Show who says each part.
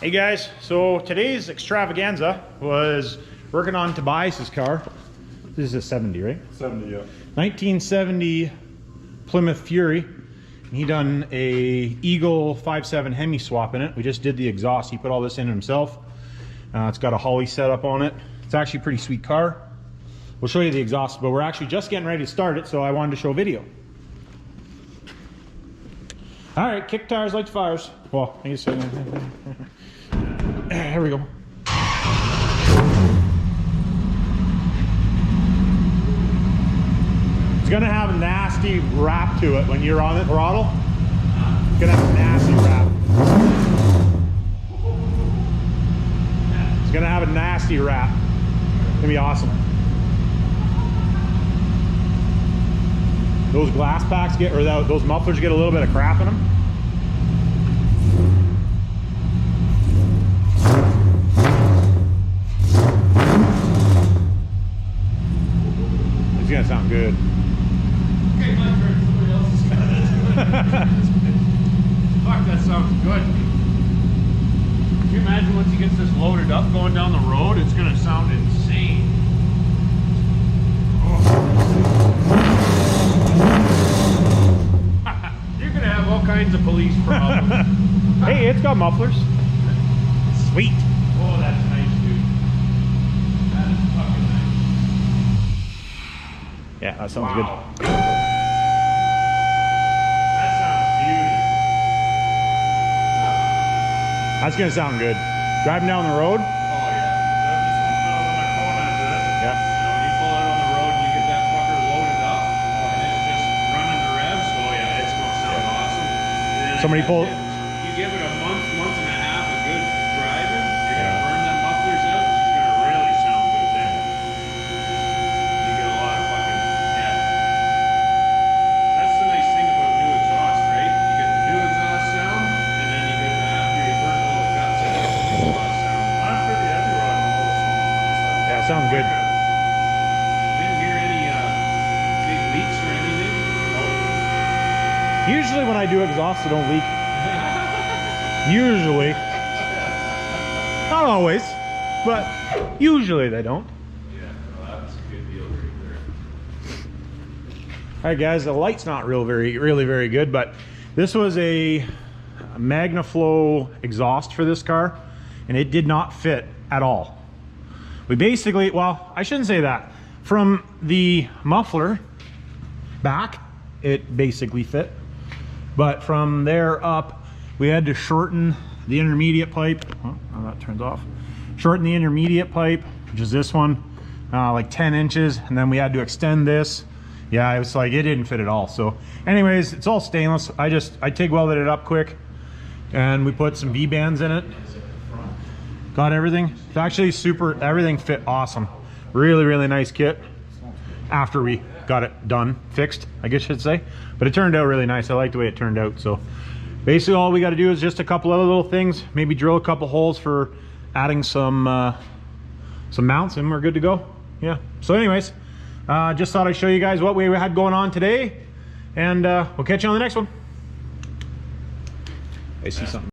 Speaker 1: Hey guys, so today's extravaganza was working on Tobias's car. This is a 70, right?
Speaker 2: 70, yeah.
Speaker 1: 1970 Plymouth Fury. He done a Eagle 5.7 Hemi swap in it. We just did the exhaust. He put all this in himself. It's got a Holly setup on it. It's actually a pretty sweet car. We'll show you the exhaust, but we're actually just getting ready to start it, so I wanted to show video. All right, kick tires, light fires. Well, I guess. Here we go. It's gonna have a nasty rap to it when you're on the throttle. It's gonna have a nasty rap. It's gonna have a nasty rap. It's gonna be awesome. Those glass packs get, or those mufflers get a little bit of crap in them. It's gonna sound good.
Speaker 2: Okay, my turn. Somebody else is gonna. Fuck, that sounds good. Can you imagine once he gets this loaded up going down the road? It's gonna sound insane. You're gonna have all kinds of police problems.
Speaker 1: Hey, it's got mufflers. Sweet.
Speaker 2: Oh, that's nice, dude. That is fucking nice.
Speaker 1: Yeah, that sounds
Speaker 2: Wow.
Speaker 1: good.
Speaker 2: That sounds beauty.
Speaker 1: That's gonna sound good. Driving down the road.
Speaker 2: Oh yeah.
Speaker 1: Yeah.
Speaker 2: When you pull out on the road and you get that fucker loaded up, and it's just running the revs, oh yeah, it's gonna sound awesome. And
Speaker 1: Somebody pull.
Speaker 2: you give it a month and a half of good driving, you're gonna burn them mufflers out, it's gonna really sound good then. You get a lot of fucking, yeah. That's the nice thing about new exhaust, right? You get the new exhaust sound, and then you get the after you burn all the guts out, the exhaust sound. I'm pretty happy with all those songs.
Speaker 1: Yeah, sounds good.
Speaker 2: Didn't hear any big leaks or anything.
Speaker 1: Usually when I do exhaust, they don't leak. Usually. Not always, but usually they don't.
Speaker 2: Yeah, well, that's a good deal right there.
Speaker 1: All right, guys, the light's not really very good, but this was a MagnaFlow exhaust for this car, and it did not fit at all. We basically, well, I shouldn't say that. From the muffler back, it basically fit. But from there up, we had to shorten the intermediate pipe. Oh, that turns off. Shorten the intermediate pipe, which is this one, like 10 inches. And then we had to extend this. Yeah, it was like, it didn't fit at all. So anyways, it's all stainless. I TIG welded it up quick, and we put some V-bands in it. Got everything. It's actually super, everything fit awesome. Really nice kit after we got it done, fixed, I guess you'd say. But it turned out really nice. I like the way it turned out. So basically all we got to do is just a couple other little things, maybe drill a couple holes for adding some mounts, and we're good to go. Yeah. So anyways, just thought I'd show you guys what we had going on today, and we'll catch you on the next one. I see something.